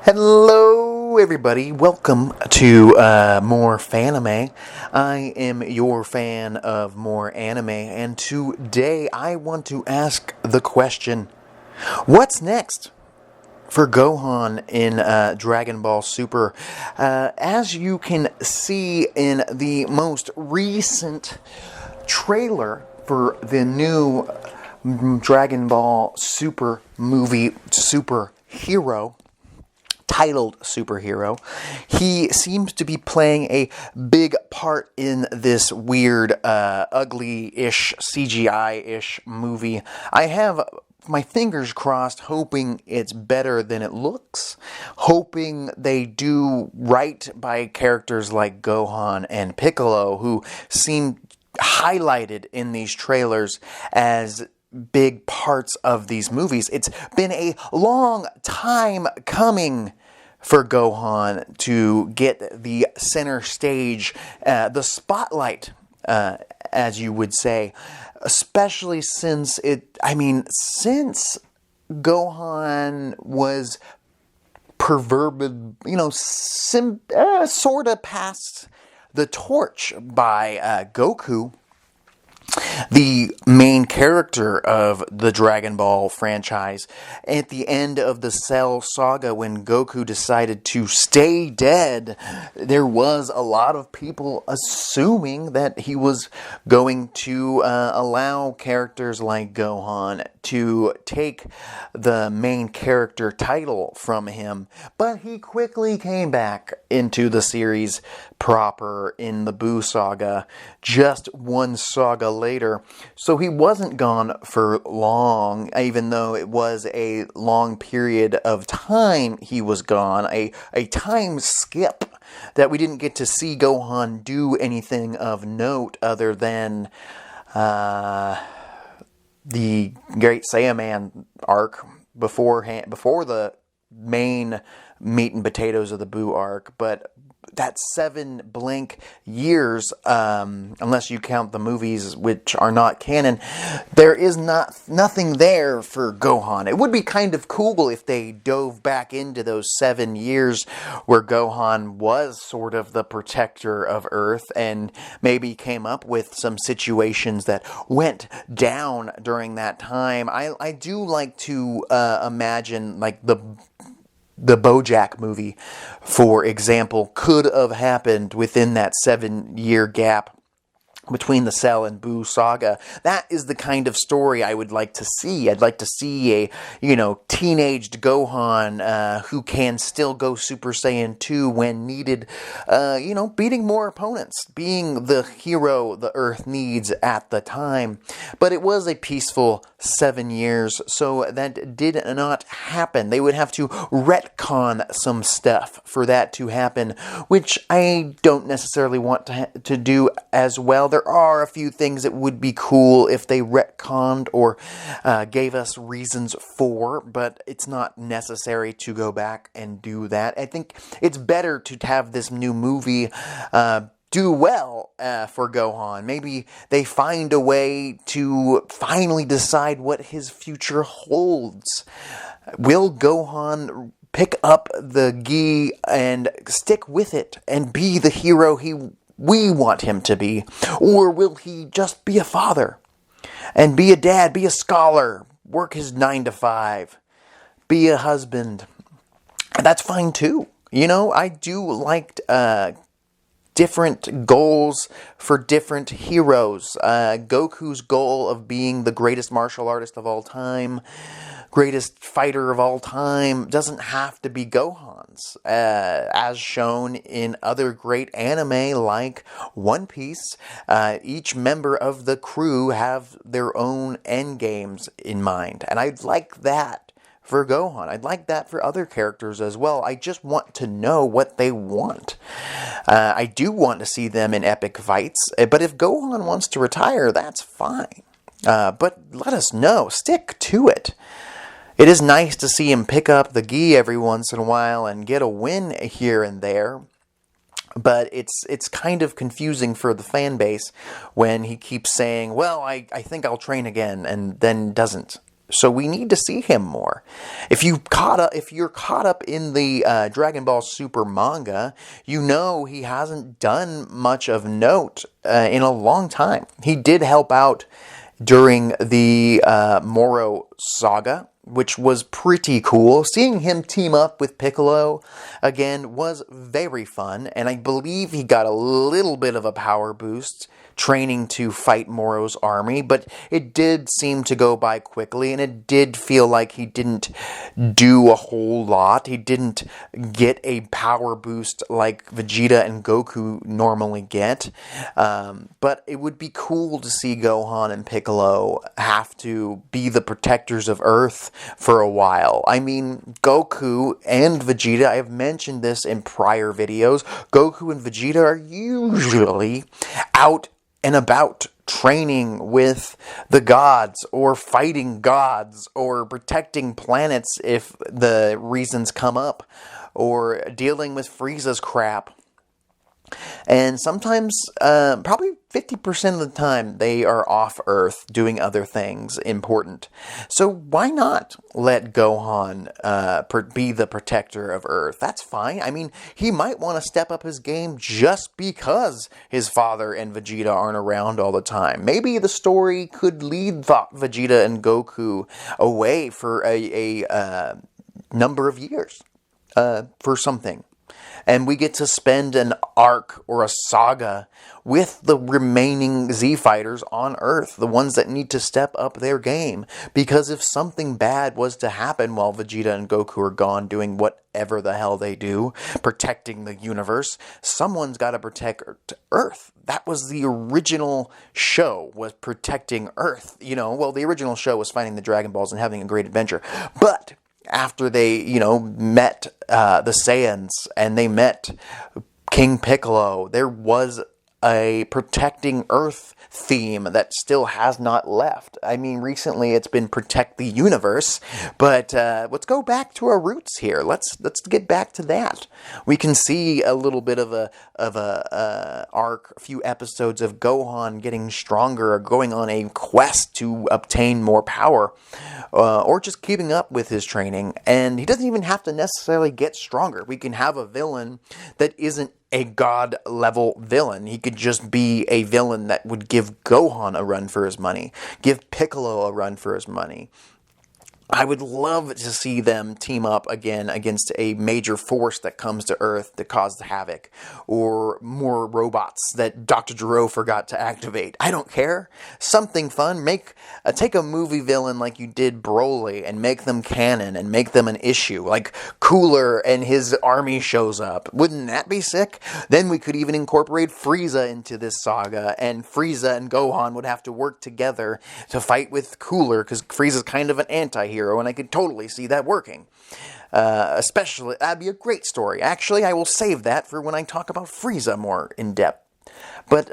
Hello, everybody. Welcome to more Fanime. I am your fan of more anime, and today I want to ask the question: what's next for Gohan in Dragon Ball Super? As you can see in the most recent trailer for the new Dragon Ball Super movie, Superhero, titled Superhero, he seems to be playing a big part in this weird, ugly-ish, CGI-ish movie. I have my fingers crossed, hoping it's better than it looks, hoping they do right by characters like Gohan and Piccolo, who seem highlighted in these trailers as big parts of these movies. It's been a long time coming for Gohan to get the center stage, the spotlight, as you would say, especially since since Gohan was sort of passed the torch by Goku, the main character of the Dragon Ball franchise. At the end of the Cell saga, when Goku decided to stay dead, there was a lot of people assuming that he was going to allow characters like Gohan to take the main character title from him. But he quickly came back into the series proper in the Buu saga, just one saga later. So he wasn't gone for long, even though it was a long period of time he was gone, a time skip that we didn't get to see Gohan do anything of note other than the Great Saiyaman arc before the main meat and potatoes of the Buu arc. But that 7 blank years, unless you count the movies which are not canon, there is nothing there for Gohan. It would be kind of cool if they dove back into those 7 years where Gohan was sort of the protector of Earth and maybe came up with some situations that went down during that time. I do like to imagine like the BoJack movie, for example, could have happened within that 7-year gap between the Cell and Buu saga. That is the kind of story I would like to see. I'd like to see a, teenaged Gohan who can still go Super Saiyan 2 when needed, beating more opponents, being the hero the Earth needs at the time. But it was a peaceful 7 years, so that did not happen. They would have to retcon some stuff for that to happen, which I don't necessarily want to do as well. There are a few things that would be cool if they retconned or gave us reasons for, but it's not necessary to go back and do that. I think it's better to have this new movie do well for Gohan. Maybe they find a way to finally decide what his future holds. Will Gohan pick up the gi and stick with it and be the hero we want him to be? Or will he just be a father and be a dad, be a scholar, work his 9 to 5, be a husband? That's fine too. I do like different goals for different heroes. Goku's goal of being the greatest martial artist of all time, greatest fighter of all time, doesn't have to be Gohan's. As shown in other great anime like One Piece, each member of the crew have their own end games in mind. And I'd like that for Gohan. I'd like that for other characters as well. I just want to know what they want. I do want to see them in epic fights, but if Gohan wants to retire, that's fine. But let us know. Stick to it. It is nice to see him pick up the gi every once in a while and get a win here and there. But it's kind of confusing for the fan base when he keeps saying, well, I think I'll train again, and then doesn't. So we need to see him more. If you're caught up in the Dragon Ball Super manga, you know he hasn't done much of note in a long time. He did help out during the Moro saga, which was pretty cool. Seeing him team up with Piccolo again was very fun, and I believe he got a little bit of a power boost training to fight Moro's army, but it did seem to go by quickly, and it did feel like he didn't do a whole lot. He didn't get a power boost like Vegeta and Goku normally get, but it would be cool to see Gohan and Piccolo have to be the protectors of Earth for a while. I mean, Goku and Vegeta, I have mentioned this in prior videos, Goku and Vegeta are usually out and about training with the gods or fighting gods or protecting planets if the reasons come up or dealing with Frieza's crap. And sometimes, probably 50% of the time, they are off Earth doing other things important. So why not let Gohan be the protector of Earth? That's fine. I mean, he might want to step up his game just because his father and Vegeta aren't around all the time. Maybe the story could lead Vegeta and Goku away for a number of years for something. And we get to spend an arc or a saga with the remaining Z-Fighters on Earth, the ones that need to step up their game. Because if something bad was to happen while Vegeta and Goku are gone doing whatever the hell they do, protecting the universe, someone's got to protect Earth. That was the original show, was protecting Earth. You know, well, the original show was finding the Dragon Balls and having a great adventure. But after they, met the Saiyans and they met King Piccolo, there was a protecting Earth theme that still has not left. I mean, recently it's been protect the universe, but let's go back to our roots here. Let's get back to that. We can see a little bit of a arc, a few episodes of Gohan getting stronger, or going on a quest to obtain more power, or just keeping up with his training. And he doesn't even have to necessarily get stronger. We can have a villain that isn't a god-level villain. He could just be a villain that would give Gohan a run for his money, give Piccolo a run for his money. I would love to see them team up again against a major force that comes to Earth to cause havoc, or more robots that Dr. Gero forgot to activate. I don't care. Something fun. Take a movie villain like you did Broly and make them canon and make them an issue. Like Cooler and his army shows up. Wouldn't that be sick? Then we could even incorporate Frieza into this saga, and Frieza and Gohan would have to work together to fight with Cooler, because Frieza's kind of an anti-hero. And I could totally see that working. Especially, that'd be a great story. Actually, I will save that for when I talk about Frieza more in depth. But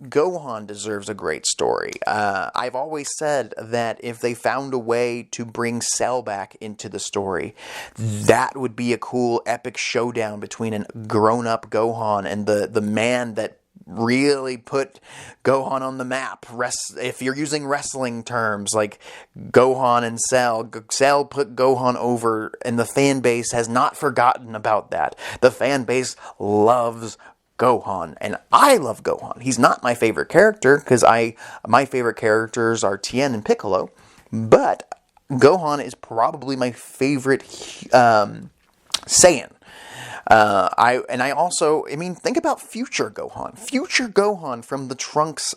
Gohan deserves a great story. I've always said that if they found a way to bring Cell back into the story, that would be a cool epic showdown between a grown-up Gohan and the man that really put Gohan on the map. If you're using wrestling terms like Gohan and Cell put Gohan over, and the fan base has not forgotten about that. The fan base loves Gohan, and I love Gohan. He's not my favorite character, because my favorite characters are Tien and Piccolo, but Gohan is probably my favorite Saiyan. Think about future Gohan. Future Gohan from the Trunks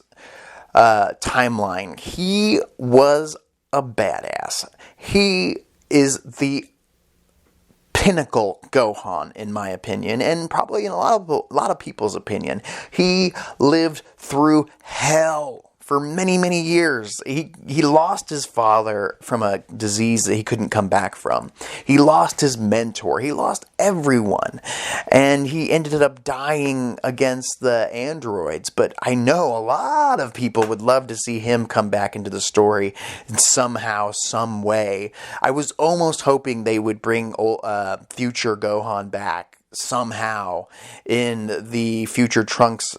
timeline. He was a badass. He is the pinnacle Gohan, in my opinion, and probably in a lot of people's opinion. He lived through hell for many, many years. He lost his father from a disease that he couldn't come back from. He lost his mentor. He lost everyone. And he ended up dying against the androids. But I know a lot of people would love to see him come back into the story somehow, some way. I was almost hoping they would bring future Gohan back somehow in the future Trunks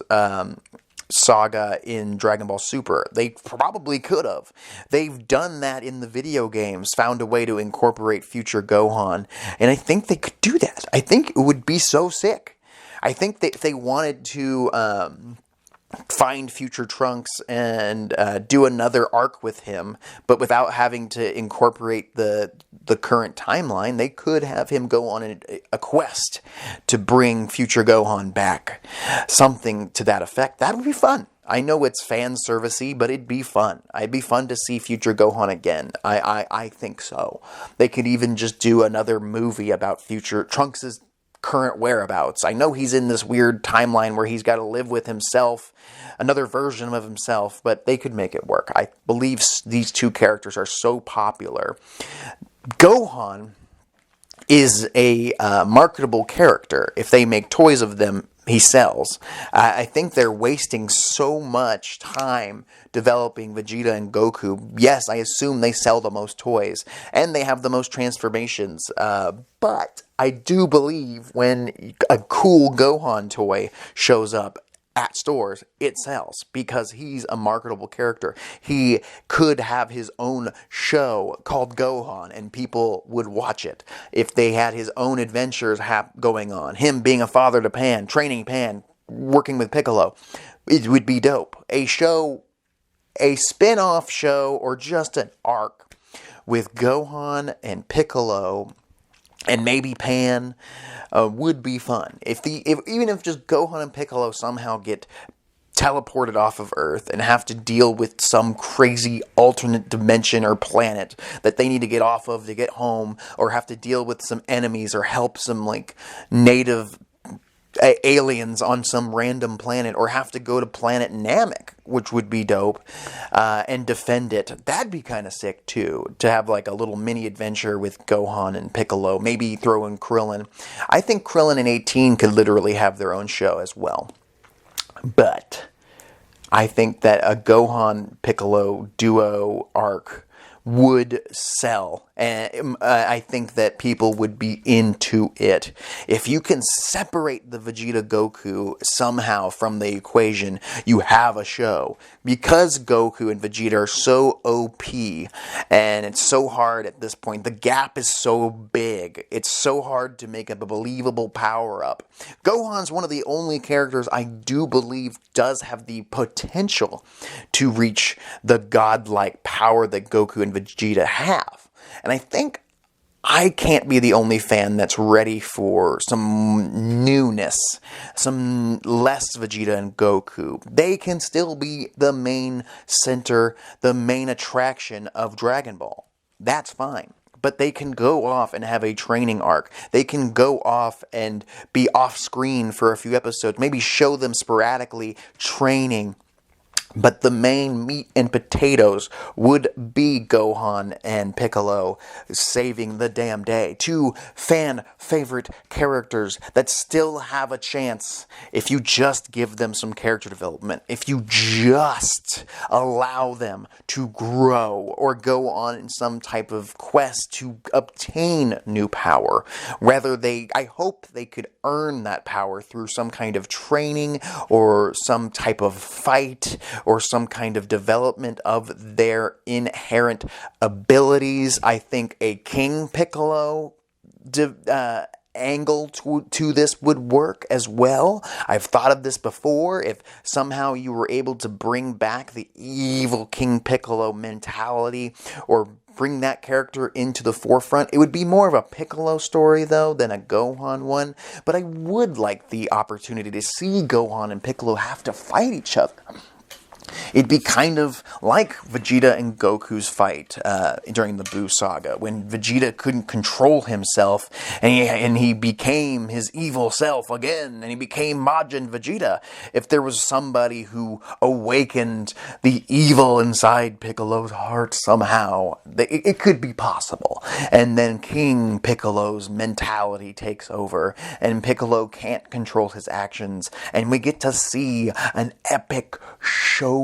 saga in Dragon Ball Super. They probably could have. They've done that in the video games, found a way to incorporate future Gohan, and I think they could do that. I think it would be so sick. I think that if they wanted to find future Trunks and do another arc with him, but without having to incorporate the current timeline, they could have him go on a quest to bring future Gohan back. Something to that effect. That would be fun. I know it's fan servicey, but it'd be fun. It'd be fun to see future Gohan again. I think so. They could even just do another movie about future Trunks' current whereabouts. I know he's in this weird timeline where he's got to live with himself, another version of himself, but they could make it work. I believe these two characters are so popular. Gohan is a marketable character. If they make toys of them, he sells. I think they're wasting so much time developing Vegeta and Goku. Yes, I assume they sell the most toys, and they have the most transformations, but I do believe when a cool Gohan toy shows up at stores, it sells because he's a marketable character. He could have his own show called Gohan and people would watch it. If they had his own adventures going on, him being a father to Pan, training Pan, working with Piccolo, it would be dope. A show, a spin-off show, or just an arc with Gohan and Piccolo and maybe Pan would be fun. Even if just Gohan and Piccolo somehow get teleported off of Earth and have to deal with some crazy alternate dimension or planet that they need to get off of to get home, or have to deal with some enemies or help some like native aliens on some random planet, or have to go to planet Namek, which would be dope, and defend it. That'd be kind of sick too, to have like a little mini adventure with Gohan and Piccolo, maybe throw in Krillin. I think Krillin and 18 could literally have their own show as well. But I think that a Gohan Piccolo duo arc would sell, and I think that people would be into it. If you can separate the Vegeta Goku somehow from the equation, you have a show. Because Goku and Vegeta are so OP, and it's so hard at this point, the gap is so big, it's so hard to make up a believable power-up. Gohan's one of the only characters I do believe does have the potential to reach the godlike power that Goku and Vegeta have. And I think I can't be the only fan that's ready for some newness, some less Vegeta and Goku. They can still be the main center, the main attraction of Dragon Ball. That's fine. But they can go off and have a training arc. They can go off and be off screen for a few episodes. Maybe show them sporadically training. But the main meat and potatoes would be Gohan and Piccolo saving the damn day. Two fan favorite characters that still have a chance if you just give them some character development. If you just allow them to grow or go on in some type of quest to obtain new power. I hope they could earn that power through some kind of training or some type of fight or some kind of development of their inherent abilities. I think a King Piccolo angle to this would work as well. I've thought of this before. If somehow you were able to bring back the evil King Piccolo mentality, or bring that character into the forefront, it would be more of a Piccolo story though than a Gohan one. But I would like the opportunity to see Gohan and Piccolo have to fight each other. It'd be kind of like Vegeta and Goku's fight during the Buu saga, when Vegeta couldn't control himself and he became his evil self again, and he became Majin Vegeta. If there was somebody who awakened the evil inside Piccolo's heart somehow, it could be possible. And then King Piccolo's mentality takes over, and Piccolo can't control his actions, and we get to see an epic showdown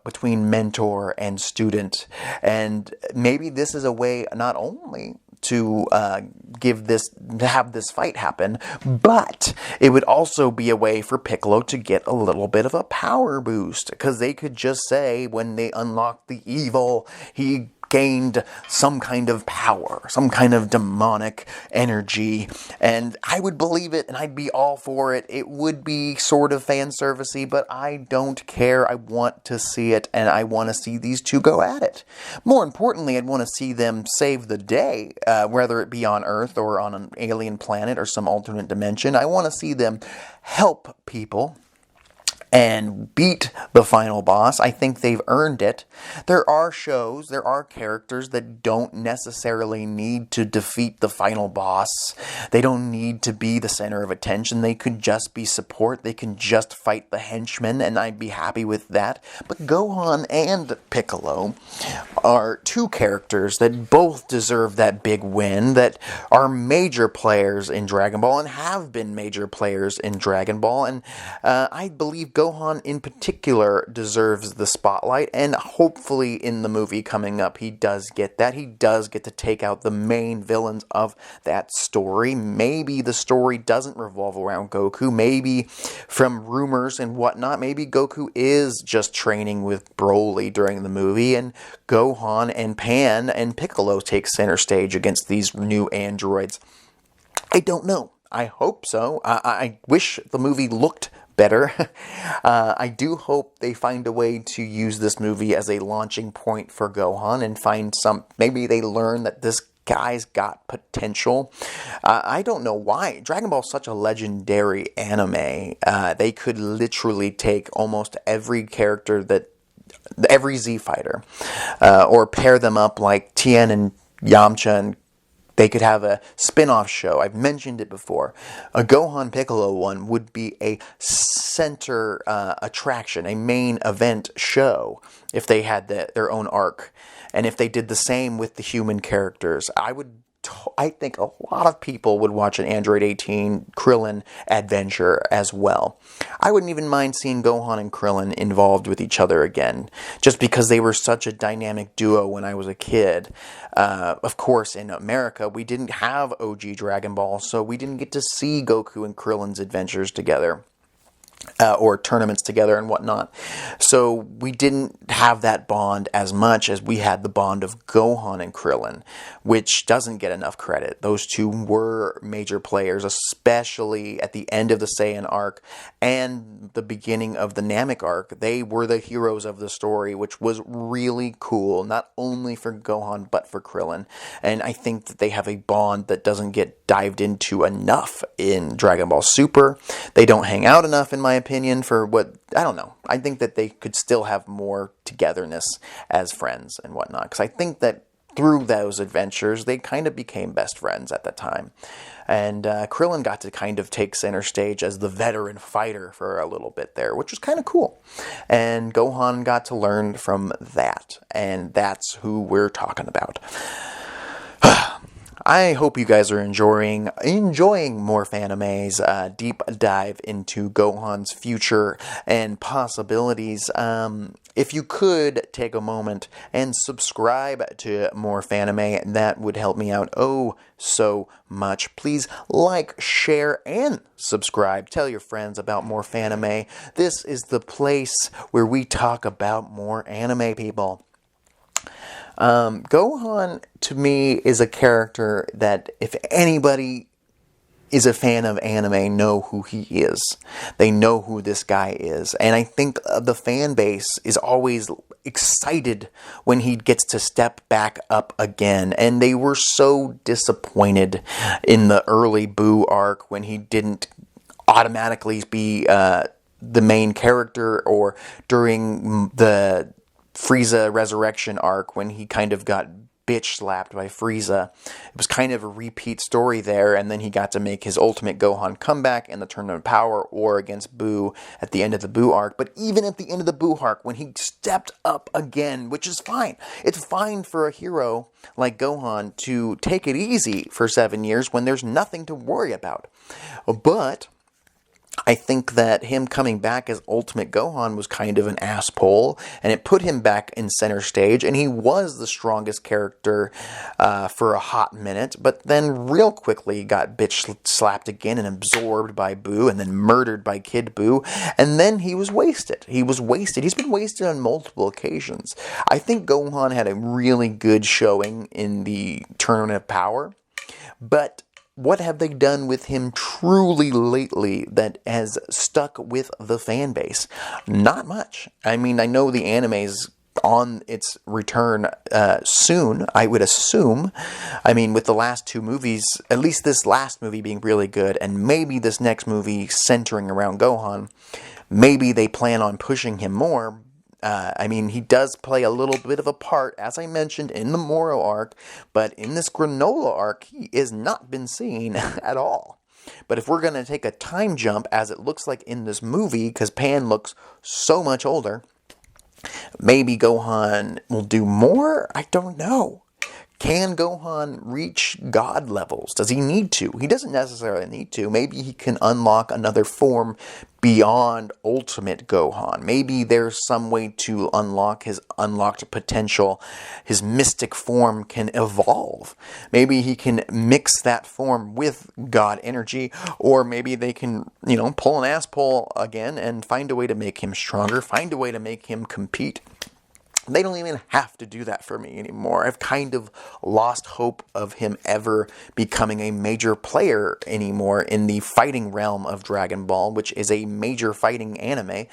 between mentor and student. And maybe this is a way not only to have this fight happen, but it would also be a way for Piccolo to get a little bit of a power boost, because they could just say when they unlocked the evil, he gained some kind of power, some kind of demonic energy, and I would believe it, and I'd be all for it. It would be sort of fan servicey, but I don't care. I want to see it, and I want to see these two go at it. More importantly, I'd want to see them save the day, whether it be on Earth or on an alien planet or some alternate dimension. I want to see them help people and beat the final boss. I think they've earned it. There are characters that don't necessarily need to defeat the final boss. They don't need to be the center of attention. They could just be support. They can just fight the henchmen, and I'd be happy with that. But Gohan and Piccolo are two characters that both deserve that big win, that are major players in Dragon Ball and have been major players in Dragon Ball, and I believe Gohan in particular deserves the spotlight, and hopefully in the movie coming up he does get that. He does get to take out the main villains of that story. Maybe the story doesn't revolve around Goku. Maybe from rumors and whatnot, maybe Goku is just training with Broly during the movie, and Gohan and Pan and Piccolo take center stage against these new androids. I don't know. I hope so. I wish the movie looked better. I do hope they find a way to use this movie as a launching point for Gohan and maybe they learn that this guy's got potential. I don't know why. Dragon Ball is such a legendary anime. They could literally take almost every character every Z fighter, or pair them up like Tien and Yamcha, and they could have a spin-off show. I've mentioned it before. A Gohan Piccolo one would be a center attraction, a main event show, if they had their own arc. And if they did the same with the human characters, I think a lot of people would watch an Android 18 Krillin adventure as well. I wouldn't even mind seeing Gohan and Krillin involved with each other again, just because they were such a dynamic duo when I was a kid. Of course, in America, we didn't have OG Dragon Ball, so we didn't get to see Goku and Krillin's adventures together. Or tournaments together and whatnot. So we didn't have that bond as much as we had the bond of Gohan and Krillin, which doesn't get enough credit. Those two were major players, especially at the end of the Saiyan arc and the beginning of the Namek arc. They were the heroes of the story, which was really cool, not only for Gohan, but for Krillin. And I think that they have a bond that doesn't get dived into enough in Dragon Ball Super. They don't hang out enough, in my opinion, for I don't know. I think that they could still have more togetherness as friends and whatnot, because I think that through those adventures, they kind of became best friends at the time. And Krillin got to kind of take center stage as the veteran fighter for a little bit there, which was kind of cool. And Gohan got to learn from that, and that's who we're talking about. I hope you guys are enjoying more Fanime's deep dive into Gohan's future and possibilities. If you could take a moment and subscribe to more Fanime, that would help me out so much. Please like, share, and subscribe. Tell your friends about more Fanime. This is the place where we talk about more anime, people. Gohan, to me, is a character that if anybody is a fan of anime, know who he is. They know who this guy is. And I think the fan base is always excited when he gets to step back up again. And they were so disappointed in the early Buu arc when he didn't automatically be the main character, or during the Frieza Resurrection arc when he kind of got bitch slapped by Frieza. It was kind of a repeat story there, and then he got to make his ultimate Gohan comeback in the Tournament of Power or against Buu at the end of the Buu arc. But even at the end of the Buu arc, when he stepped up again, which is fine. It's fine for a hero like Gohan to take it easy for 7 years when there's nothing to worry about. But I think that him coming back as Ultimate Gohan was kind of an ass pull, and it put him back in center stage, and he was the strongest character for a hot minute, but then real quickly got bitch slapped again and absorbed by Boo, and then murdered by Kid Boo, and then he was wasted. He was wasted. He's been wasted on multiple occasions. I think Gohan had a really good showing in the Tournament of Power, but what have they done with him truly lately that has stuck with the fan base? Not much. I mean, I know the anime's on its return soon, I would assume. I mean, with the last two movies, at least this last movie being really good, and maybe this next movie centering around Gohan, maybe they plan on pushing him more. I mean, he does play a little bit of a part, as I mentioned, in the Moro arc, but in this Granola arc, he has not been seen at all. But if we're going to take a time jump, as it looks like in this movie, because Pan looks so much older, maybe Gohan will do more? I don't know. Can Gohan reach God levels? Does he need to? He doesn't necessarily need to. Maybe he can unlock another form beyond Ultimate Gohan. Maybe there's some way to unlock his unlocked potential. His mystic form can evolve. Maybe he can mix that form with God energy, or maybe they can, pull an ass pull again and find a way to make him stronger, find a way to make him compete. They don't even have to do that for me anymore. I've kind of lost hope of him ever becoming a major player anymore in the fighting realm of Dragon Ball, which is a major fighting anime.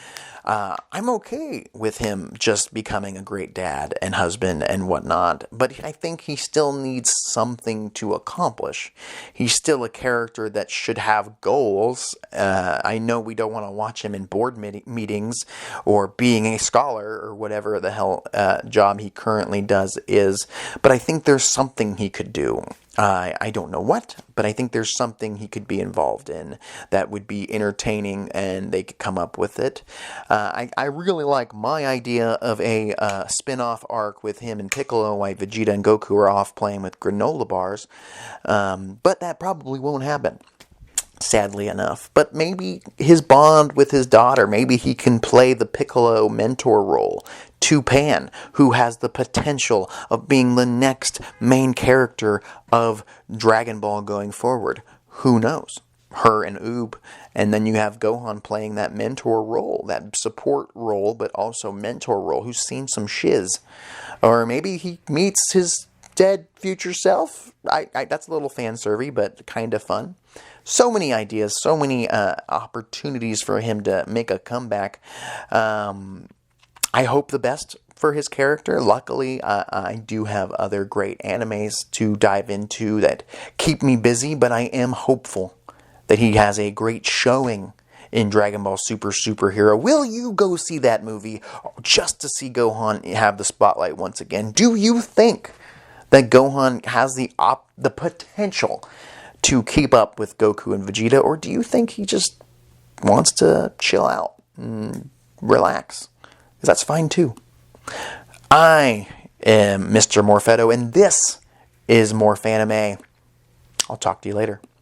I'm okay with him just becoming a great dad and husband and whatnot, but I think he still needs something to accomplish. He's still a character that should have goals. I know we don't want to watch him in board meetings or being a scholar or whatever the hell job he currently does is, but I think there's something he could do. I don't know what, but I think there's something he could be involved in that would be entertaining, and they could come up with it. I really like my idea of a spin-off arc with him and Piccolo while Vegeta and Goku are off playing with granola bars, but that probably won't happen, sadly enough. But maybe his bond with his daughter, maybe he can play the Piccolo mentor role to Pan, who has the potential of being the next main character of Dragon Ball going forward. Who knows? Her and Oob. And then you have Gohan playing that mentor role, that support role, but also mentor role, who's seen some shiz. Or maybe he meets his dead future self. That's a little fan-serving, but kind of fun. So many ideas, so many opportunities for him to make a comeback. I hope the best for his character. Luckily, I do have other great animes to dive into that keep me busy, but I am hopeful that he has a great showing in Dragon Ball Super Superhero. Will you go see that movie just to see Gohan have the spotlight once again? Do you think that Gohan has the potential to keep up with Goku and Vegeta, or do you think he just wants to chill out and relax? Because that's fine too. I am Mr. Morphetto, and this is Morphanime. I'll talk to you later.